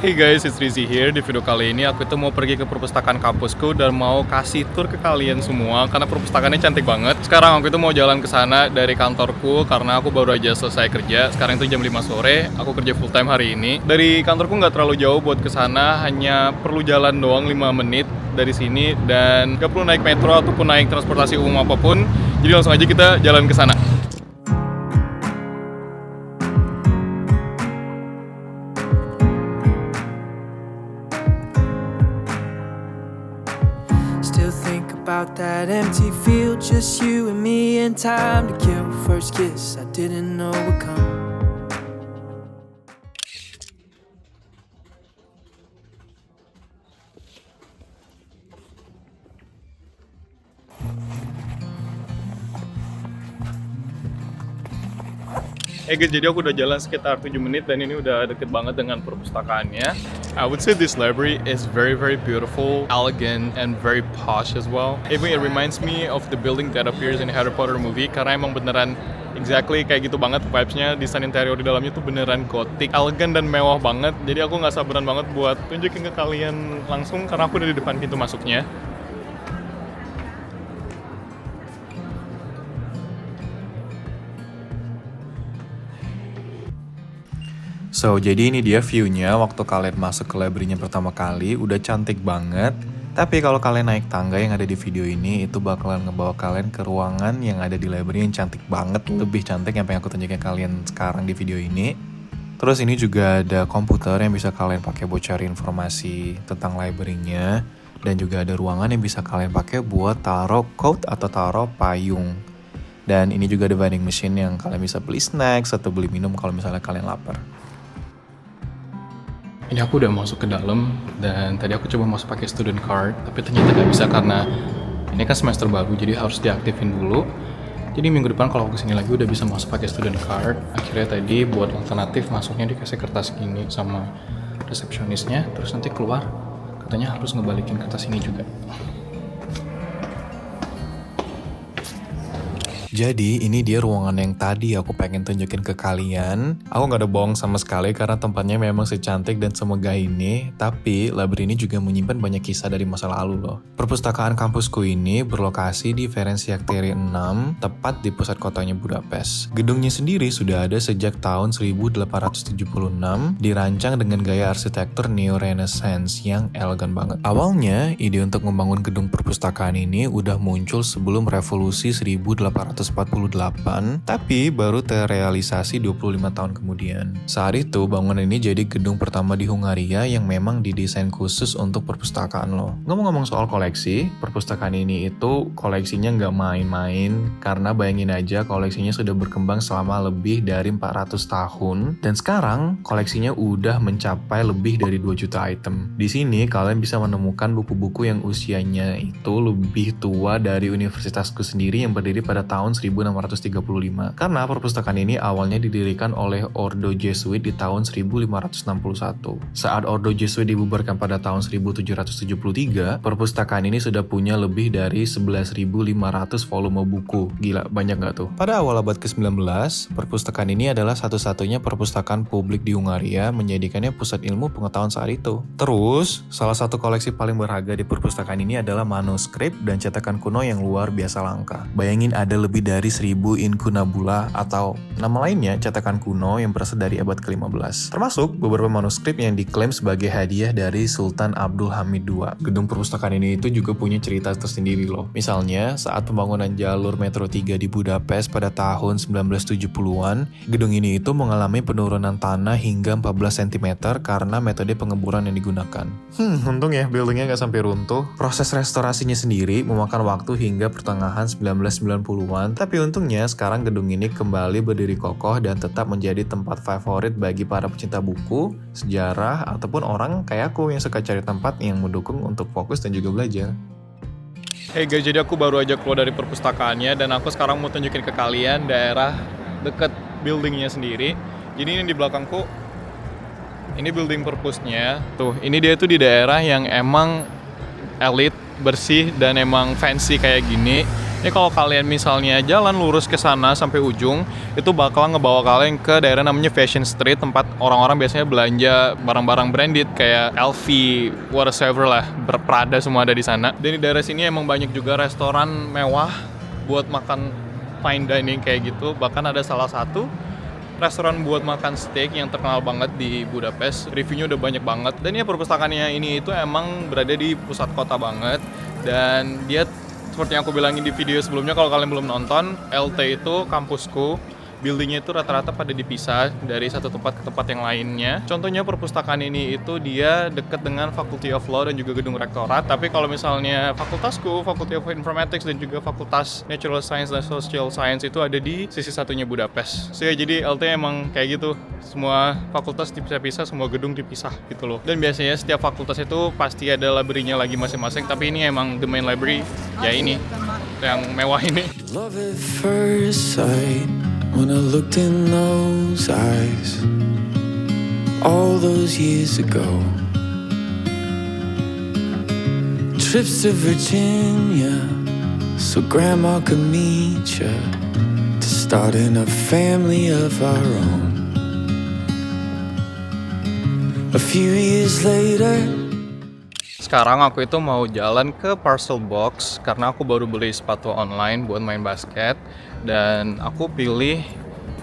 Hey guys, it's Rizzy here. Di video kali ini aku itu mau pergi ke perpustakaan kampusku dan mau kasih tour ke kalian semua karena perpustakaannya cantik banget. Sekarang aku itu mau jalan ke sana dari kantorku karena aku baru aja selesai kerja. Sekarang itu jam 5 sore, aku kerja full time hari ini. Dari kantorku nggak terlalu jauh buat ke sana, hanya perlu jalan doang 5 menit dari sini dan nggak perlu naik metro ataupun naik transportasi umum apapun. Jadi langsung aja kita jalan ke sana. Still think about that empty field, just you and me and time to kill. First kiss I didn't know would come. Guys, jadi aku udah jalan sekitar 7 menit dan ini udah deket banget dengan perpustakaannya. I would say this library is very beautiful, elegant, and very posh as well. Even it reminds me of the building that appears in Harry Potter movie karena emang beneran exactly kayak gitu banget vibes-nya. Desain interior di dalamnya tuh beneran gotik, elegan dan mewah banget. Jadi aku nggak sabaran banget buat tunjukin ke kalian langsung karena aku udah di depan pintu masuknya. So, jadi ini dia view-nya waktu kalian masuk ke library-nya pertama kali, udah cantik banget. Tapi kalau kalian naik tangga yang ada di video ini, itu bakalan ngebawa kalian ke ruangan yang ada di library yang cantik banget, lebih cantik yang pengen aku tunjukin kalian sekarang di video ini. Terus ini juga ada komputer yang bisa kalian pakai buat cari informasi tentang library-nya. Dan juga ada ruangan yang bisa kalian pakai buat taruh coat atau taruh payung. Dan ini juga ada vending machine yang kalian bisa beli snacks atau beli minum kalau misalnya kalian lapar. Ini aku udah masuk ke dalam dan tadi aku coba masuk pakai student card tapi ternyata nggak bisa karena ini kan semester baru jadi harus diaktifin dulu. Jadi minggu depan kalau aku kesini lagi udah bisa masuk pakai student card. Akhirnya tadi buat alternatif masuknya dikasih kertas gini sama resepsionisnya, terus nanti keluar katanya harus ngebalikin kertas ini juga. Jadi ini dia ruangan yang tadi aku pengen tunjukin ke kalian. Aku gak ada bohong sama sekali karena tempatnya memang secantik dan semegah ini. Tapi library ini juga menyimpan banyak kisah dari masa lalu loh. Perpustakaan kampusku ini berlokasi di Ferenc Arteri 6, tepat di pusat kotanya Budapest. Gedungnya sendiri sudah ada sejak tahun 1876, dirancang dengan gaya arsitektur neo-renaissance yang elegan banget. Awalnya, ide untuk membangun gedung perpustakaan ini udah muncul sebelum revolusi 1848, tapi baru terrealisasi 25 tahun kemudian. Saat itu, bangunan ini jadi gedung pertama di Hungaria yang memang didesain khusus untuk perpustakaan loh. Ngomong-ngomong soal koleksi, perpustakaan ini itu koleksinya nggak main-main, karena bayangin aja koleksinya sudah berkembang selama lebih dari 400 tahun, dan sekarang koleksinya udah mencapai lebih dari 2 juta item. Di sini kalian bisa menemukan buku-buku yang usianya itu lebih tua dari universitasku sendiri yang berdiri pada tahun 1635. Karena perpustakaan ini awalnya didirikan oleh Ordo Jesuit di tahun 1561. Saat Ordo Jesuit dibubarkan pada tahun 1773, perpustakaan ini sudah punya lebih dari 11.500 volume buku. Gila, banyak nggak tuh? Pada awal abad ke-19, perpustakaan ini adalah satu-satunya perpustakaan publik di Hungaria, menjadikannya pusat ilmu pengetahuan saat itu. Terus, salah satu koleksi paling berharga di perpustakaan ini adalah manuskrip dan cetakan kuno yang luar biasa langka. Bayangin ada lebih dari 1000 incunabula atau nama lainnya cetakan kuno yang berasal dari abad ke-15. Termasuk beberapa manuskrip yang diklaim sebagai hadiah dari Sultan Abdul Hamid II. Gedung perpustakaan ini itu juga punya cerita tersendiri loh. Misalnya, saat pembangunan jalur Metro 3 di Budapest pada tahun 1970-an, gedung ini itu mengalami penurunan tanah hingga 14 cm karena metode pengemburan yang digunakan. Untung ya buildingnya nggak sampai runtuh. Proses restorasinya sendiri memakan waktu hingga pertengahan 1990-an, tapi untungnya sekarang gedung ini kembali berdiri kokoh dan tetap menjadi tempat favorit bagi para pecinta buku, sejarah, ataupun orang kayak aku yang suka cari tempat yang mendukung untuk fokus dan juga belajar. Hey guys, jadi aku baru aja keluar dari perpustakaannya dan aku sekarang mau tunjukin ke kalian daerah deket buildingnya sendiri. Jadi ini di belakangku, ini building perpusnya. Tuh, ini dia tuh di daerah yang emang elit, bersih, dan emang fancy kayak gini. Ini kalau kalian misalnya jalan lurus ke sana sampai ujung, itu bakal ngebawa kalian ke daerah namanya Fashion Street, tempat orang-orang biasanya belanja barang-barang branded kayak LV, whatever lah, Prada semua ada di sana. Dan di daerah sini emang banyak juga restoran mewah buat makan fine dining kayak gitu. Bahkan ada salah satu restoran buat makan steak yang terkenal banget di Budapest. Reviewnya udah banyak banget. Dan ya perpustakaannya ini itu emang berada di pusat kota banget. Dan dia seperti yang aku bilangin di video sebelumnya, kalau kalian belum nonton, LT itu kampusku, buildingnya itu rata-rata pada dipisah dari satu tempat ke tempat yang lainnya. Contohnya perpustakaan ini itu dia dekat dengan Faculty of Law dan juga gedung rektorat. Tapi kalau misalnya fakultasku, Faculty of Informatics dan juga Fakultas Natural Science dan Social Science itu ada di sisi satunya Budapest. So ya, jadi LT emang kayak gitu. Semua fakultas dipisah-pisah, semua gedung dipisah gitu loh. Dan biasanya setiap fakultas itu pasti ada library-nya lagi masing-masing. Tapi ini emang the main library, ya ini, yang mewah ini. Love at first sight. When I looked in those eyes, all those years ago, trips to Virginia, so Grandma could meet ya, to starting a family of our own. A few years later, sekarang aku itu mau jalan ke Parcel Box karena aku baru beli sepatu online buat main basket. Dan aku pilih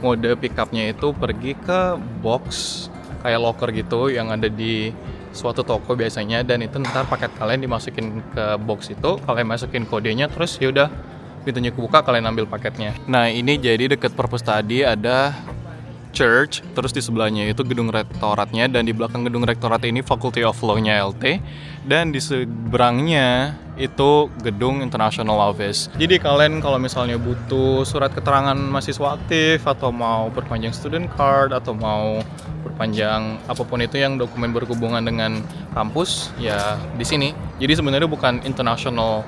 mode pickupnya itu pergi ke box kayak locker gitu yang ada di suatu toko biasanya. Dan itu ntar paket kalian dimasukin ke box itu, kalian masukin kodenya, terus yaudah pintunya kebuka, kalian ambil paketnya. Nah ini jadi deket perpus tadi ada church, terus di sebelahnya itu gedung rektoratnya, dan di belakang gedung rektorat ini Faculty of Law-nya LT, dan di seberangnya itu gedung International Office. Jadi kalian kalau misalnya butuh surat keterangan mahasiswa aktif, atau mau perpanjang student card, atau mau perpanjang apapun itu yang dokumen berhubungan dengan kampus, ya di sini. Jadi sebenarnya bukan International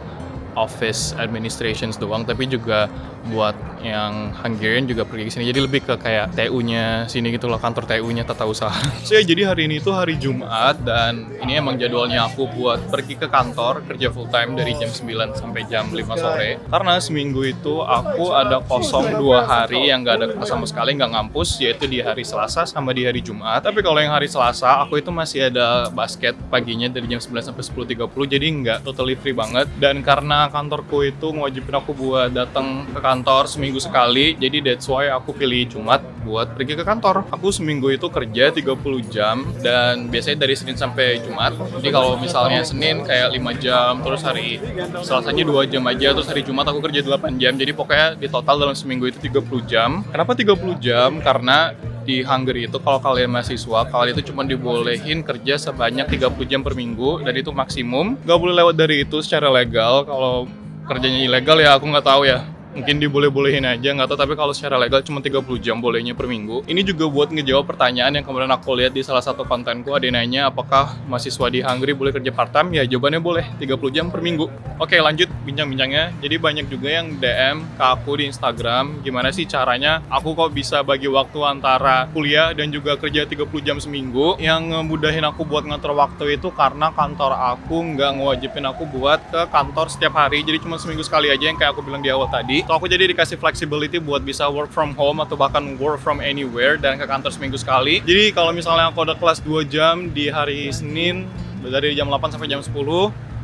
Office Administrations doang, tapi juga buat yang Hungarian juga pergi ke sini. Jadi lebih ke kayak TU-nya sini gitu loh, kantor TU-nya Tata Usaha. So ya, jadi hari ini itu hari Jumat, dan ini emang jadwalnya aku buat pergi ke kantor kerja full time dari jam 9 sampai jam 5 sore. Karena seminggu itu aku ada kosong 2 hari yang gak ada kelas sama sekali, gak ngampus, yaitu di hari Selasa sama di hari Jumat. Tapi kalau yang hari Selasa aku itu masih ada basket paginya dari jam 9 sampai 10.30, jadi nggak totally free banget. Dan karena kantorku itu ngewajibin aku buat datang ke kantor seminggu sekali, jadi that's why aku pilih Jumat buat pergi ke kantor. Aku seminggu itu kerja 30 jam, dan biasanya dari Senin sampai Jumat. Jadi kalau misalnya Senin kayak 5 jam, terus hari Selasanya 2 jam aja, terus hari Jumat aku kerja 8 jam. Jadi pokoknya di total dalam seminggu itu 30 jam. Kenapa 30 jam? Karena di Hungary itu kalau kalian mahasiswa, kalian itu cuma dibolehin kerja sebanyak 30 jam per minggu, dan itu maksimum. Gak boleh lewat dari itu secara legal. Kalau kerjanya ilegal ya aku nggak tahu ya, mungkin diboleh-bolehin aja, nggak tahu. Tapi kalau secara legal cuma 30 jam bolehnya per minggu. Ini juga buat ngejawab pertanyaan yang kemarin aku lihat di salah satu kontenku. Ada yang nanya apakah mahasiswa di Hungary boleh kerja part time. Ya jawabannya boleh, 30 jam per minggu. Oke, lanjut bincang-bincangnya. Jadi banyak juga yang DM ke aku di Instagram, gimana sih caranya aku kok bisa bagi waktu antara kuliah dan juga kerja 30 jam seminggu. Yang ngemudahin aku buat ngatur waktu itu karena kantor aku nggak ngewajibin aku buat ke kantor setiap hari, jadi cuma seminggu sekali aja, yang kayak aku bilang di awal tadi. So aku jadi dikasih flexibility buat bisa work from home atau bahkan work from anywhere, dan ke kantor seminggu sekali. Jadi kalau misalnya aku ada kelas 2 jam di hari Senin dari jam 8 sampai jam 10,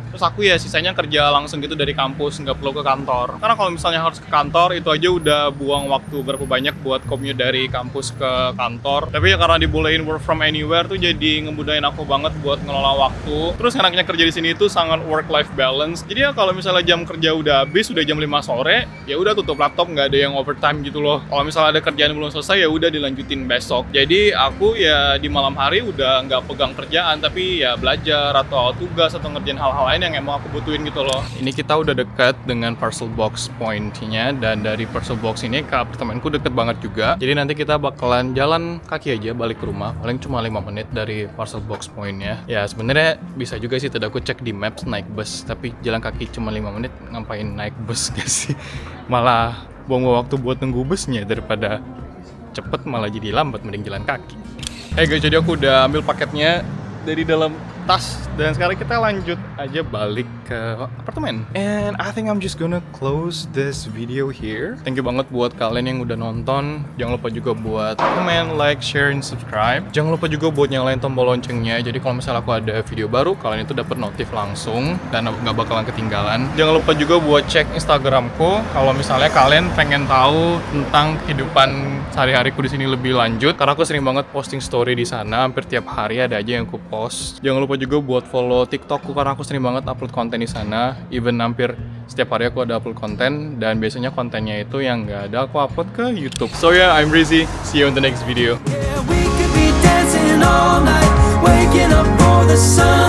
terus aku ya sisanya kerja langsung gitu dari kampus, nggak perlu ke kantor. Karena kalau misalnya harus ke kantor, itu aja udah buang waktu berapa banyak buat commute dari kampus ke kantor. Tapi ya karena dibolehin work from anywhere tuh jadi ngemudahin aku banget buat ngelola waktu. Terus enaknya kerja di sini tuh sangat work-life balance. Jadi ya kalau misalnya jam kerja udah habis, udah jam 5 sore, ya udah tutup laptop, nggak ada yang overtime gitu loh. Kalau misalnya ada kerjaan yang belum selesai, ya udah dilanjutin besok. Jadi aku ya di malam hari udah nggak pegang kerjaan, tapi ya belajar atau tugas atau ngerjain hal-hal lain yang emang aku butuhin gitu loh. Ini kita udah dekat dengan Parcel Box point-nya, dan dari Parcel Box ini ke apartemenku deket banget juga. Jadi nanti kita bakalan jalan kaki aja balik ke rumah, paling cuma 5 menit dari Parcel Box point-nya. Ya sebenarnya bisa juga sih, tadi aku cek di Maps naik bus, tapi jalan kaki cuma 5 menit, ngapain naik bus gak sih? Malah buang waktu buat nunggu busnya, daripada cepet malah jadi lambat, mending jalan kaki. Guys, jadi aku udah ambil paketnya dari dalam tas. Dan sekarang kita lanjut aja balik ke apartemen. And I think I'm just gonna close this video here. Thank you banget buat kalian yang udah nonton. Jangan lupa juga buat comment, like, share, and subscribe. Jangan lupa juga buat nyalain tombol loncengnya. Jadi kalau misalnya aku ada video baru, kalian itu dapat notif langsung dan nggak bakalan ketinggalan. Jangan lupa juga buat cek Instagramku kalau misalnya kalian pengen tahu tentang kehidupan sehari-hariku di sini lebih lanjut. Karena aku sering banget posting story di sana, hampir tiap hari ada aja yang aku post. Jangan lupa juga buat follow TikTokku karena aku sering banget upload konten di sana. Even hampir setiap hari aku ada upload konten dan biasanya kontennya itu yang nggak ada aku upload ke YouTube. So yeah, I'm Rizzy. See you in the next video. Yeah, we could be dancing all night, waking up for the sun.